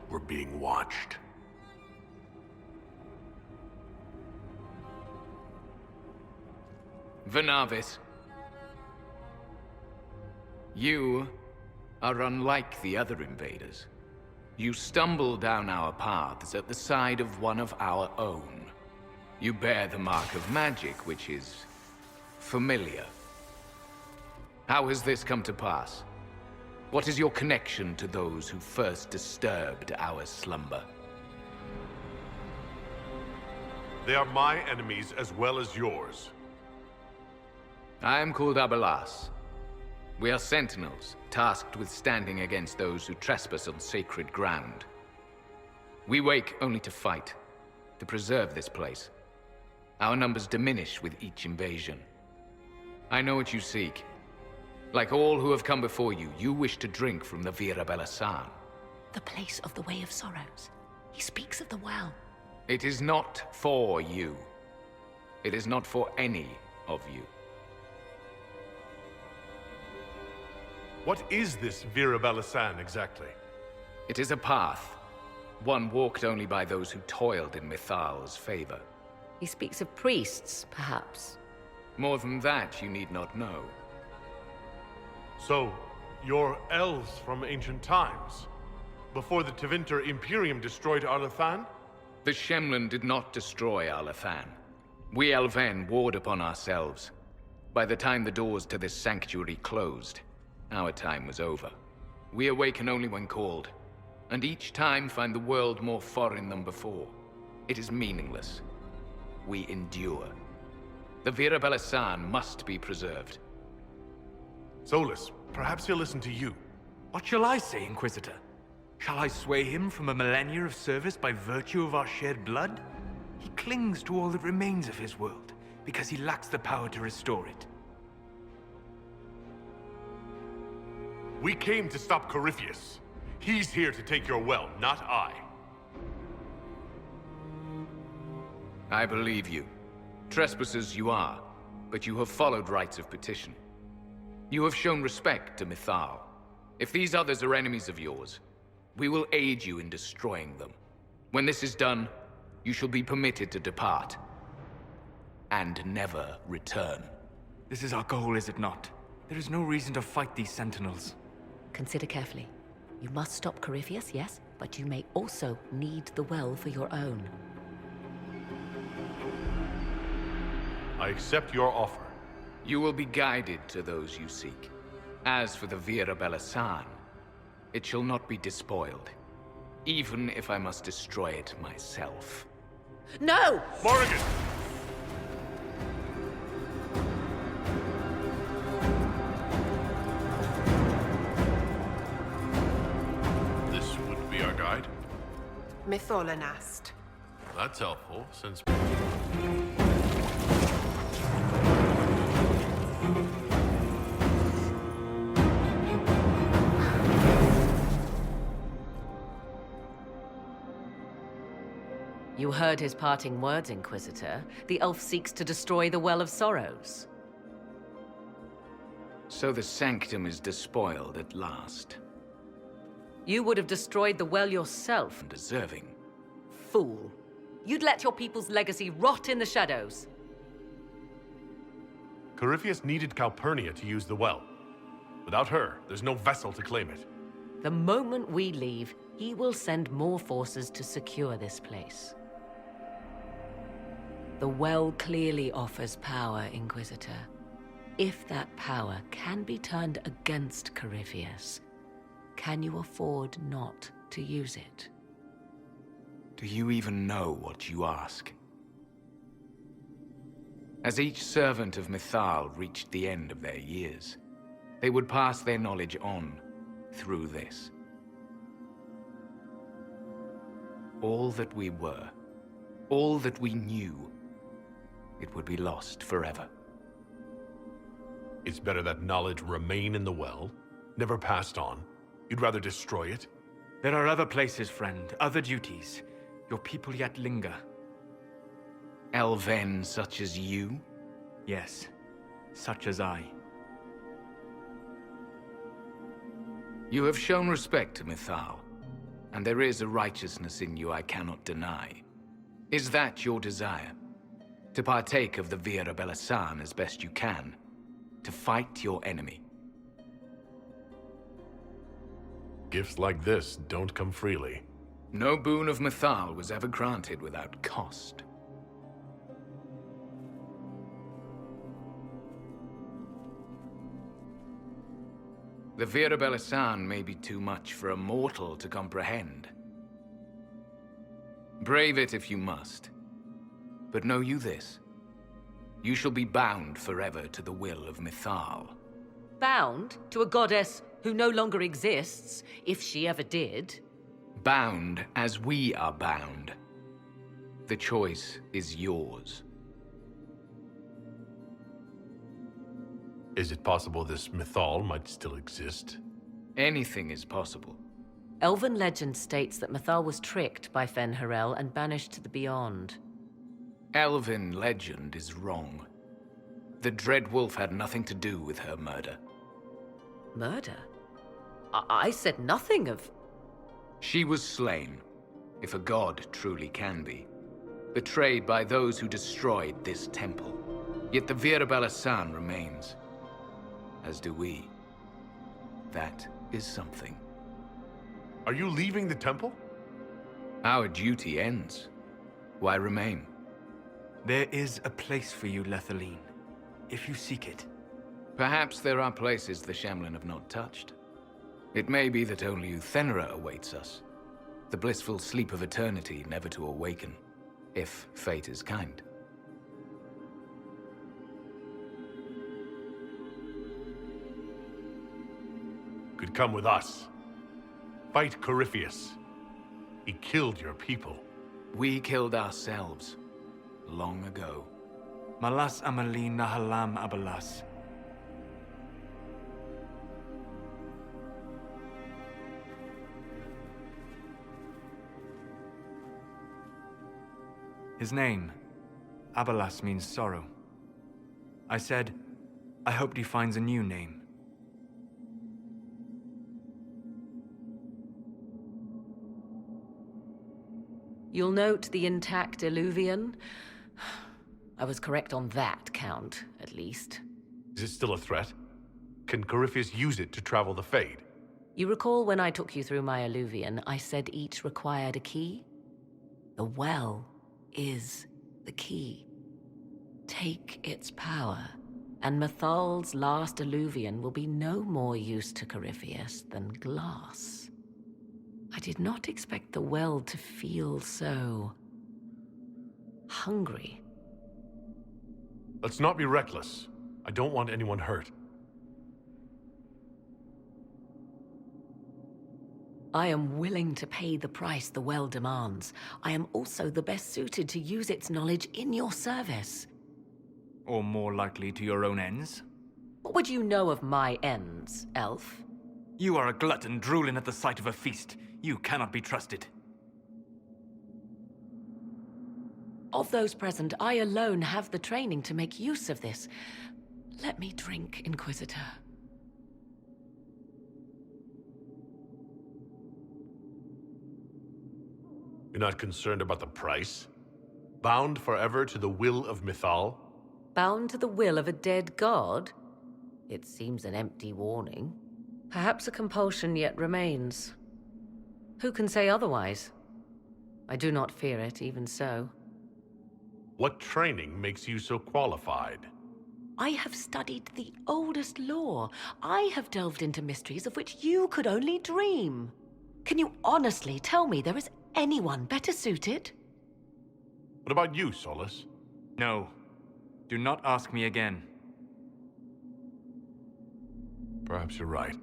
We're being watched. Vanavis, you are unlike the other invaders. You stumble down our paths at the side of one of our own. You bear the mark of magic, which is familiar. How has this come to pass? What is your connection to those who first disturbed our slumber? They are my enemies as well as yours. I am called Abelas. We are sentinels, tasked with standing against those who trespass on sacred ground. We wake only to fight, to preserve this place. Our numbers diminish with each invasion. I know what you seek. Like all who have come before you, you wish to drink from the Virabella-san. The place of the Way of Sorrows. He speaks of the well. It is not for you. It is not for any of you. What is this Virabella-san exactly? It is a path, one walked only by those who toiled in Mithal's favor. He speaks of priests, perhaps. More than that, you need not know. So, you're elves from ancient times? Before the Tevinter Imperium destroyed Arlathan? The Shemlen did not destroy Arlathan. We Elven warred upon ourselves. By the time the doors to this sanctuary closed, our time was over. We awaken only when called, and each time find the world more foreign than before. It is meaningless. We endure. The Virabella-san must be preserved. Solas, perhaps he'll listen to you. What shall I say, Inquisitor? Shall I sway him from a millennia of service by virtue of our shared blood? He clings to all that remains of his world, because he lacks the power to restore it. We came to stop Corypheus. He's here to take your well, not I. I believe you. Trespassers you are, but you have followed rites of petition. You have shown respect to Mithal. If these others are enemies of yours, we will aid you in destroying them. When this is done, you shall be permitted to depart. And never return. This is our goal, is it not? There is no reason to fight these sentinels. Consider carefully. You must stop Corypheus, yes, but you may also need the well for your own. I accept your offer. You will be guided to those you seek. As for the Virabella-san, it shall not be despoiled, even if I must destroy it myself. No! Morrigan! This would be our guide? Mytholanast. That's helpful, since... You heard his parting words, Inquisitor. The elf seeks to destroy the Well of Sorrows. So the sanctum is despoiled at last. You would have destroyed the well yourself. Undeserving. Fool. You'd let your people's legacy rot in the shadows. Corypheus needed Calpurnia to use the well. Without her, there's no vessel to claim it. The moment we leave, he will send more forces to secure this place. The well clearly offers power, Inquisitor. If that power can be turned against Corypheus, can you afford not to use it? Do you even know what you ask? As each servant of Mithal reached the end of their years, they would pass their knowledge on through this. All that we were, all that we knew, it would be lost forever. It's better that knowledge remain in the well, never passed on. You'd rather destroy it? There are other places, friend, other duties. Your people yet linger. Elven such as you? Yes, such as I. You have shown respect to Mithal, and there is a righteousness in you I cannot deny. Is that your desire? To partake of the Vira Belasan as best you can? To fight your enemy? Gifts like this don't come freely. No boon of Mythal was ever granted without cost. The Vira Belasan may be too much for a mortal to comprehend. Brave it if you must. But know you this. You shall be bound forever to the will of Mythal. Bound to a goddess who no longer exists, if she ever did. Bound as we are bound. The choice is yours. Is it possible this Mythal might still exist? Anything is possible. Elven legend states that Mythal was tricked by Fen-Harel and banished to the Beyond. Elven legend is wrong. The Dread Wolf had nothing to do with her murder. Murder? I said nothing of... She was slain, if a god truly can be. Betrayed by those who destroyed this temple. Yet the Vira Belasan remains. As do we. That is something. Are you leaving the temple? Our duty ends. Why remain? There is a place for you, Lethaline, if you seek it. Perhaps there are places the Shamlin have not touched. It may be that only Uthenra awaits us. The blissful sleep of eternity, never to awaken, if fate is kind. Could come with us. Fight Corypheus. He killed your people. We killed ourselves, long ago. Malas Amalin Nahalam Abalas. His name, Abalas, means sorrow. I said, I hoped he finds a new name. You'll note the intact Illuvian. I was correct on that count, at least. Is it still a threat? Can Corypheus use it to travel the Fade? You recall when I took you through my Illuvian, I said each required a key? The well is the key. Take its power, and Mythal's last Illuvian will be no more use to Corypheus than glass. I did not expect the well to feel so... hungry. Let's not be reckless. I don't want anyone hurt. I am willing to pay the price the well demands. I am also the best suited to use its knowledge in your service. Or more likely to your own ends? What would you know of my ends, elf? You are a glutton drooling at the sight of a feast. You cannot be trusted. Of those present, I alone have the training to make use of this. Let me drink, Inquisitor. You're not concerned about the price? Bound forever to the will of Mythal? Bound to the will of a dead god? It seems an empty warning. Perhaps a compulsion yet remains. Who can say otherwise? I do not fear it, even so. What training makes you so qualified? I have studied the oldest lore. I have delved into mysteries of which you could only dream. Can you honestly tell me there is anyone better suited? What about you, Solas? No. Do not ask me again. Perhaps you're right.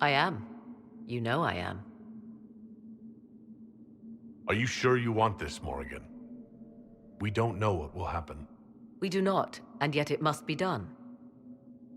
I am. You know I am. Are you sure you want this, Morrigan? We don't know what will happen. We do not, and yet it must be done.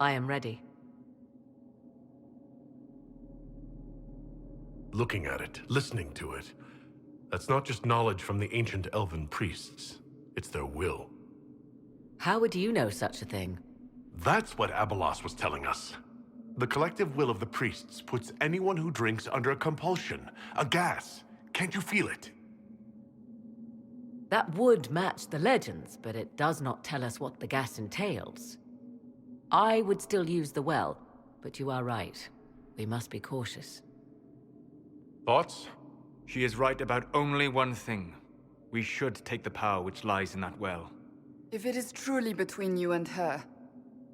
I am ready. Looking at it, listening to it, that's not just knowledge from the ancient elven priests. It's their will. How would you know such a thing? That's what Abalas was telling us. The collective will of the priests puts anyone who drinks under a compulsion, a gas, Can't you feel it? That would match the legends, but it does not tell us what the gas entails. I would still use the well, but you are right. We must be cautious. Thoughts? She is right about only one thing. We should take the power which lies in that well. If it is truly between you and her,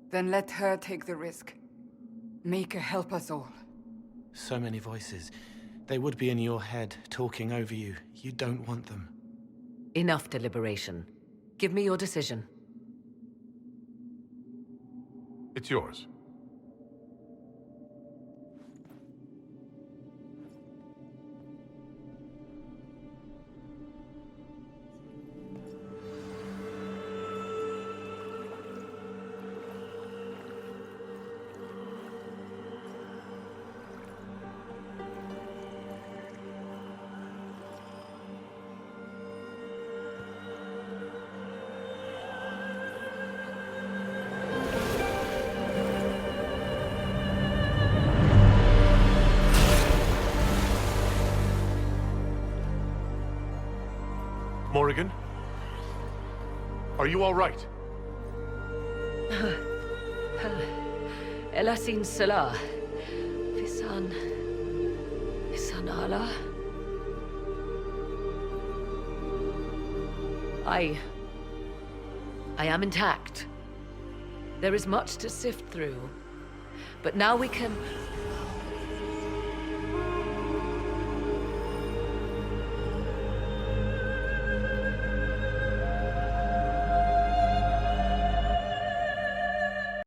then let her take the risk. Make her help us all. So many voices. They would be in your head, talking over you. You don't want them. Enough deliberation. Give me your decision. It's yours. Morrigan? Are you all right? Elasin Salah. Visan Allah. I am intact. There is much to sift through. But now we can...